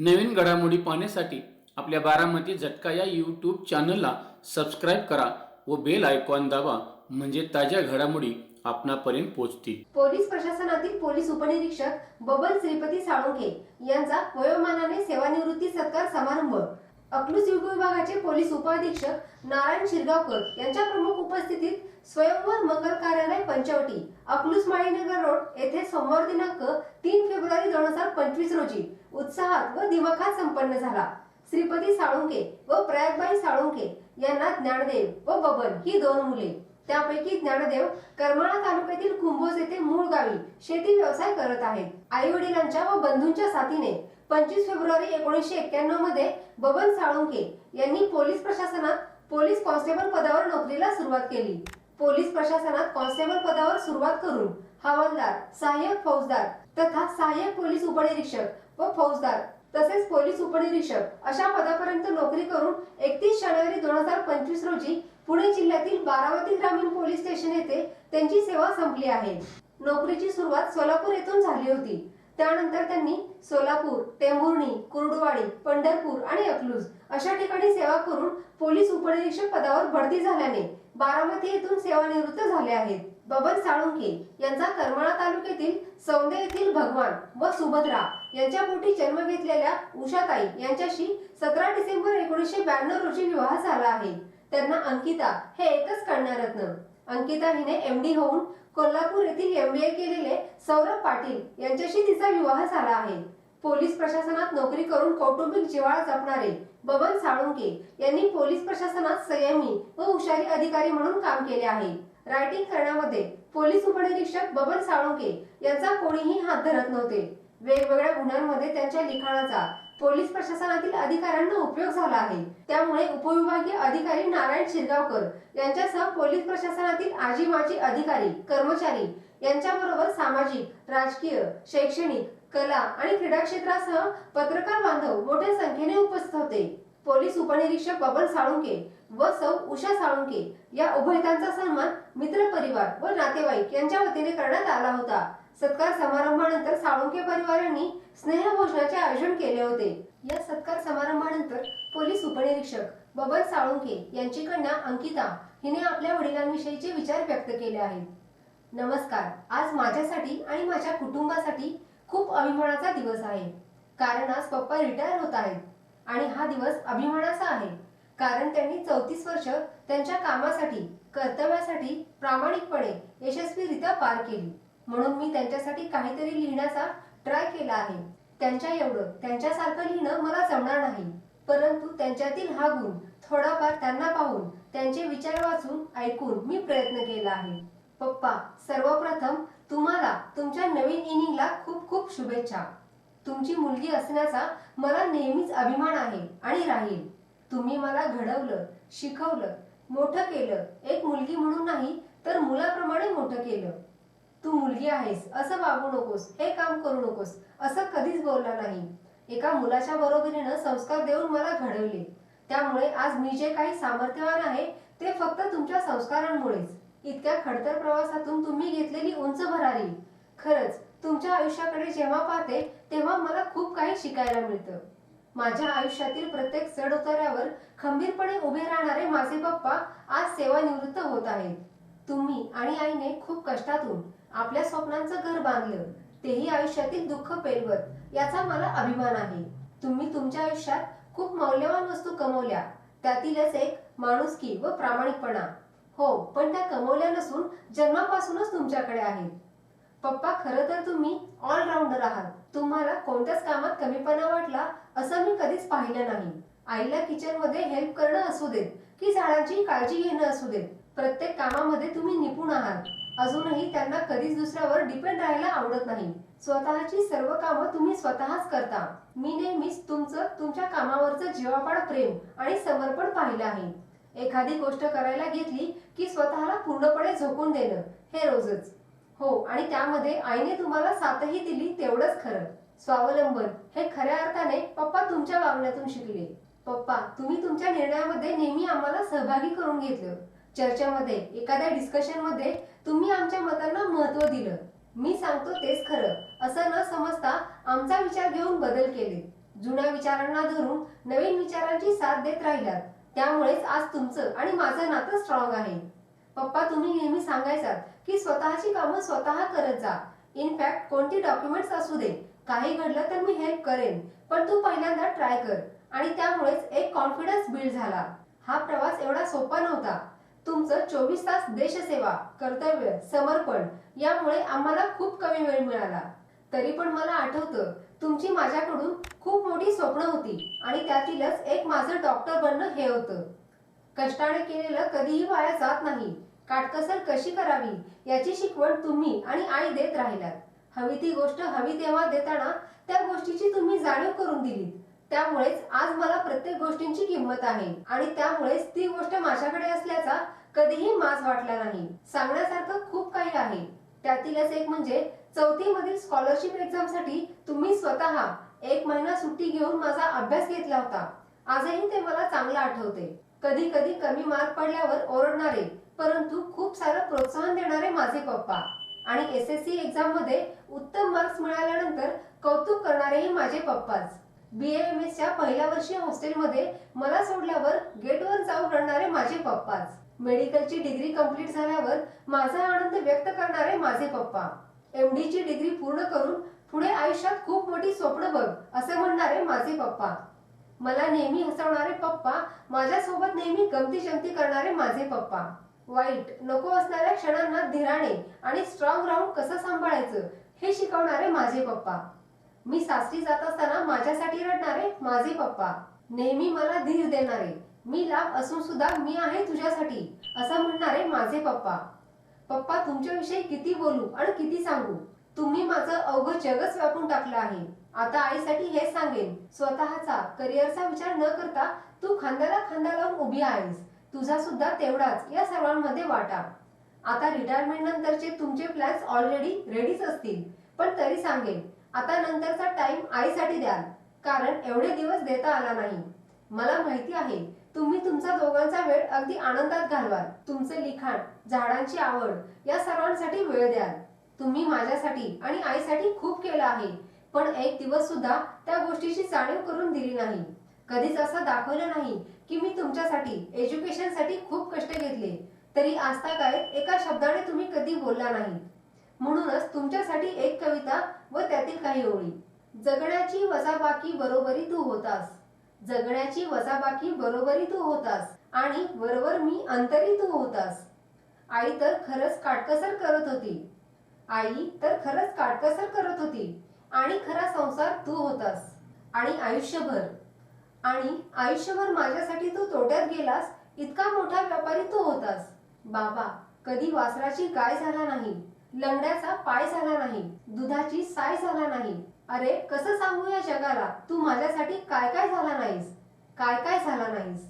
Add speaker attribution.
Speaker 1: नवीन घडामोडी पाहण्यासाठी आपल्या बारामती झटका या यूट्यूब चॅनलला सबस्क्राईब करा व बेल आयकॉन दाबा, म्हणजे ताज्या घडामोडी आपणापर्यंत पोहोचतील।
Speaker 2: पोलीस प्रशासनातील पोलीस उपनिरीक्षक बबन श्रीपती साळुंखे यांचा वयोमानाने सेवानिवृत्ती सत्कार समारंभ अकलूज विभागाचे पोलीस उपअधीक्षक नारायण शिरगावकर यांच्या प्रमुख उपस्थितीत स्वयंवर मंगल कार्यालय पंचवटी अकलूज माळीनगर रोड येथे सोमवार दिनांक 3 फेब्रुवारी 2025 रोजी उत्साहात व दिमाखात संपन्न झाला। श्रीपती साळुंखे व प्रयागबाई साळुंखे यांना ज्ञानदेव व बबन ही 2 मुले। त्यापैकी ज्ञानदेव करमाळा तालुक्यातील कुंभोज येथे मूळ गावी शेती व्यवसाय करत आहेत। आई वडिलांच्या व बंधूंच्या साथीने 25 फेब्रुवारी 1991 मध्ये बबन साळुंखे यांनी पोलीस प्रशासनात पोलीस कॉन्स्टेबल पदावर नोकरीला सुरुवात केली। पोलीस प्रशासनात कॉन्स्टेबल पदावर सुरुवात करून हवालदार, सहाय्यक फौजदार तथा सहाय्यक पोलीस उपनिरीक्षक व फौजदार तसेच पोलीस उपनिरीक्षक अशा पदापर्यंत नोकरी करून 31 जानेवारी 2025 रोजी पुणे जिल्ह्यातील बारामती ग्रामीण पोलीस स्टेशन येथे त्यांची सेवा संपली आहे। नोकरीची सुरुवात सोलापूर येथून झाली होती। त्यानंतर त्यांनी सोलापूर, टेंभुर्णी, कुर्डुवाडी, पंढरपूर आणि अकलूज अशा ठिकाणी सेवा करून पोलीस उपनिरीक्षक पदावर बढती झाल्याने बारामती येथून सेवानिवृत्त झाले आहेत। बबन साळुंखे यांचा करमाळा तालुक्यातील सौंदे येथील भगवान व सुभद्रा यांच्या पोटी जन्म घेतलेल्या उषाताई यांच्याशी 17 डिसेंबर 1992 रोजी विवाह झाला आहे। त्यांना अंकिता हे एकच कन्यारत्न। अंकिता हिने MD होऊन कोल्हापूर येथील MBA केलेले सौरभ पाटील यांच्याशी तिचा विवाह झाला आहे। पोलीस प्रशासनात नोकरी करून कौटुंबिक जिव्हाळा जपणारे बबन साळुंखे यांनी पोलीस प्रशासनात संयमी व हुशारी अधिकारी म्हणून काम केले आहे। रायटिंग करण्यामध्ये पोलीस उपनिरीक्षक बबन साळुंखे यांचा कोणीही हात धरत नव्हते। वेगवेगळ्या गुन्ह्यांमध्ये त्यांच्या लिखाणाचा पोलीस प्रशासनातील अधिकाऱ्यांना उपयोग झाला आहे। त्यामुळे उपविभागीय अधिकारी नारायण शिरगावकर यांच्यासह पोलीस प्रशासनातील आजी माजी अधिकारी कर्मचारी यांच्याबरोबर सामाजिक, राजकीय, शैक्षणिक, कला आणि क्रीडा क्षेत्रासह पत्रकार बांधव मोठ्या संख्येने उपस्थित होते। पोलीस उपनिरीक्षक बबन साळुंखे व सौ उषा साळुंखे या उभयतांचा सन्मान मित्र परिवार व नातेवाईक यांच्या वतीने करण्यात आला होता। सत्कार समारंभानंतर साळुंखे परिवारांनी स्नेहभोजनाचे आयोजन केले होते। या सत्कार समारंभानंतर पोलीस उपनिरीक्षक बबन साळुंखे यांची कन्या अंकिता हिने आपल्या वडिलांविषयीचे विचार व्यक्त केले आहेत। नमस्कार, आज माझ्यासाठी आणि माझ्या कुटुंबासाठी खूप अभिमानाचा दिवस आहे, कारण आज पप्पा रिटायर होत आहेत आणि हा दिवस अभिमानाचा आहे कारण त्यांनी 34 वर्ष त्यांच्या कामासाठी, कर्तव्यासाठी प्रामाणिकपणे यशस्वीरित्या पार केली। म्हणून मी त्यांच्यासाठी काहीतरी लिहिण्याचा ट्राय केला आहे। त्यांच्या एवढं त्यांच्यासारखं लिहिणं मला जमणार नाही, परंतु त्यांच्यातील हा गुण थोडाफार त्यांना पाहून, त्यांचे विचार वाचून ऐकून मी प्रयत्न केला आहे। पप्पा, सर्वप्रथम तुम्हाला तुमच्या नवीन इनिंगला खूप खूप शुभेच्छा। तुमची मुलगी असण्याचा मला नेहमीच अभिमान आहे आणि राहील। तुम्ही मला घडवलं, शिकवलं, मोठं केलं, एक मुलगी म्हणून नाही तर मुलाप्रमाणे मोठं केलं। तू मुलगी आहेस असं वागू नकोस, हे काम करू नकोस असं कधीच बोलला नाही। एका मुलाच्या बरोबरीनं संस्कार देऊन मला घडवले। त्यामुळे आज मी जे काही सामर्थ्यवान आहे ते फक्त तुमच्या संस्कारांमुळेच। इतक्या खडतर प्रवासातून तुम्ही घेतलेली उंच भरारी, खरंच तुमच्या आयुष्याकडे जेव्हा पाहते तेव्हा मला खूप काही शिकायला मिळतं। माझ्या आयुष्यातील प्रत्येक चढउतारावर खंबीरपणे उभे राहणारे माझे पप्पा आज सेवानिवृत्त होत आहेत। तुम्ही आणि आईने खूप कष्टातून आपल्या स्वप्नांचं घर बांधलं, तेही आयुष्यातील दुःख पेलवत, याचा मला अभिमान आहे। तुम्ही तुमच्या आयुष्यात खूप मौल्यवान वस्तू कमवल्या, त्यातीलच एक माणुसकी व प्रामाणिकपणा। हो, पण त्या कमवल्या नसून जन्मापासूनच तुमच्याकडे आहेत। पप्पा, खरं तर तुम्ही ऑलराऊंडर आहात। तुम्हाला कोणत्याच कामात कमीपणा वाटला असं मी कधीच पाहिलं नाही। आईला किचन मध्ये हेल्प करणं असू देत की झाडांची काळजी घेणं असू देत, प्रत्येक कामामध्ये तुम्ही निपुण आहात। अजूनही त्यांना कधीच दुसऱ्यावर डिपेंड राहायला आवडत नाही। स्वतःची सर्व कामं तुम्ही स्वतःच करता। मी नेहमीच तुमच्या कामावरचं जीवापाड प्रेम आणि समर्पण पाहिलं आहे। एखादी गोष्ट करायला घेतली की स्वतःला पूर्णपणे झोकून देणं, हे रोजच। हो, आणि त्यामध्ये आईने तुम्हाला साथही दिली तेवढंच खरं। स्वावलंबन हे खऱ्या अर्थाने पप्पा तुमच्या वागण्यातून शिकले। पप्पा, तुम्ही तुमच्या निर्णयामध्ये नेहमी आम्हाला सहभागी करून घेतलं। चर्चेमध्ये, एखाद्या डिस्कशन मध्ये तुम्ही आमच्या मतांना महत्त्व दिलं। मी सांगतो तेच खरं असं न समजता आमचा विचार घेऊन बदल केले। जुन्या विचारांना धरून नवीन विचारांची साथ देत राहिलात, त्यामुळेच आज तुमचं आणि माझं नातं स्ट्रॉंग आहे. पप्पा, तुम्ही नेहमी सांगायचात की स्वतःची कामं स्वतः करत जा. इनफॅक्ट कोणती डॉक्युमेंट्स असू दे, काही घडलं तर मी हेल्प करेन, पण तू पहिल्यांदा ट्राय कर. आणि त्यामुळेच एक कॉन्फिडन्स बिल्ड झाला. हा प्रवास एवढा सोपा नव्हता. तुमचं 24 तास देशसेवा, कर्तव्य, समर्पण यामुळे आम्हाला खूप कमी वेळ मिळाला. तरी पण मला आठवतं, तुमची माझ्याकडून खूप मोठी स्वप्न होती आणि त्यातीलच एक माझं डॉक्टर बनणं हे होतं. कष्टाने केलेलं कधीही वाया जात नाही. काटकसर कशी करावी याची शिकवण तुम्ही आणि आई देत राहिलात. हवी ती गोष्ट हवी तेव्हा देताना त्या गोष्टीची तुम्ही जाणीव करून दिलीत. त्यामुळेच आज मला प्रत्येक गोष्टींची किंमत आहे आणि त्यामुळेच ती गोष्ट माझ्याकडे असल्याचा कधीही माज वाटला नाही. सांगण्यासारखं खूप काही आहे. त्यातीलच एक म्हणजे 4थी मधील स्कॉलरशिप एक्झामसाठी तुम्ही स्वतः 1 महिना सुट्टी घेऊन माझा अभ्यास घेतला होता. आजही ते मला चांगलं आठवते. कधी कधी कमी मार्क पडल्यावर ओरडणारे, परंतु खूप सारं प्रोत्साहन देणारे माझे पप्पा. आणि SSC एक्झाम मध्ये उत्तम मार्क्स मिळाल्यानंतर कौतुक करणारेही माझे पप्पाच. BAMS च्या पहिल्या वर्षी हॉस्टेलमध्ये मला सोडल्यावर गेटवर जाऊन रडणारे माझे पप्पाच. मेडिकलची डिग्री कंप्लीट झाल्यावर माझा आनंद व्यक्त करणारे माझे पप्पा. MD ची डिग्री पूर्ण करून पुढे आयुष्यात खूप मोठी स्वप्न बघ असं म्हणणारे माझे पप्पा. मला नेहमी हसवणारे पप्पा, माझ्यासोबत नेहमी गमती जमती करणारे माझे पप्पा. वाईट नको असणाऱ्या क्षणांना धीराने आणि स्ट्रॉंग राहून कसं सांभाळायचं हे शिकवणारे माझे पप्पा. मी सासरी जात असताना माझ्यासाठी रडणारे माझे पप्पा. नेहमी मला धीर देणारे, मी लाभ असून सुद्धा मी आहे तुझ्यासाठी असं म्हणणारे माझे पप्पा. पप्पा, तुमच्याविषयी किती बोलू आणि किती सांगू. तुम्ही माझं अवघं जगच व्यापून टाकलं आहे. आता आईसाठी हे सांगेन, स्वतःचा करिअरचा विचार न करता तू खांद्याला खांदा लावून उभी आहेस. तुझा सुद्धा तेवढाच या सर्वांमध्ये वाटा. आता रिटायरमेंट नंतरचे तुमचे प्लॅन्स ऑलरेडी रेडीच असतील, पण तरी सांगेन, आता नंतरचा टाइम आईसाठी द्याल, कारण एवढे दिवस देता आला नाही. मला माहिती आहे तुम्ही तुमचा दोघांचा वेळ अगदी आनंदात घालवाल. तुमचे लिखाण, झाडांची आवड या सर्वांसाठी वेळ द्याल. तुम्ही माझ्यासाठी आणि आईसाठी खूप केलं आहे, पण एक दिवस सुद्धा त्या गोष्टीची जाणीव करून दिली नाही. कधीच असं दाखवलं नाही की मी तुमच्यासाठी, एज्युकेशनसाठी खूप कष्ट घेतले. तरी आजतागायत एका शब्दाने तुम्ही कधी बोलला नाही. म्हणूनच तुमच्यासाठी एक कविता व त्यातील काही ओळी. जगण्याची वजाबाकी बरोबरी तू होतास, जगण्याची वजाबाकी बरोबरी तू होतास आणि बरोबर मी अंतरी तू होतास. आई तर खरंच काटकसर करत होती, आई तर खरंच काटकसर करत होती आणि खरा संसार तू होतास. आणि आयुष्यभर माझ्यासाठी तू तोट्यात गेलास, इतका मोठा व्यापारी तू होतास. बाबा, कधी वासराची गाय झाला नाही, लंगड्याचा पाय झाला नाही, दुधाची साय झाला नाही. अरे कसं सांगू या जगाला, तू माझ्यासाठी काय काय झाला नाहीस, काय काय झाला नाहीस.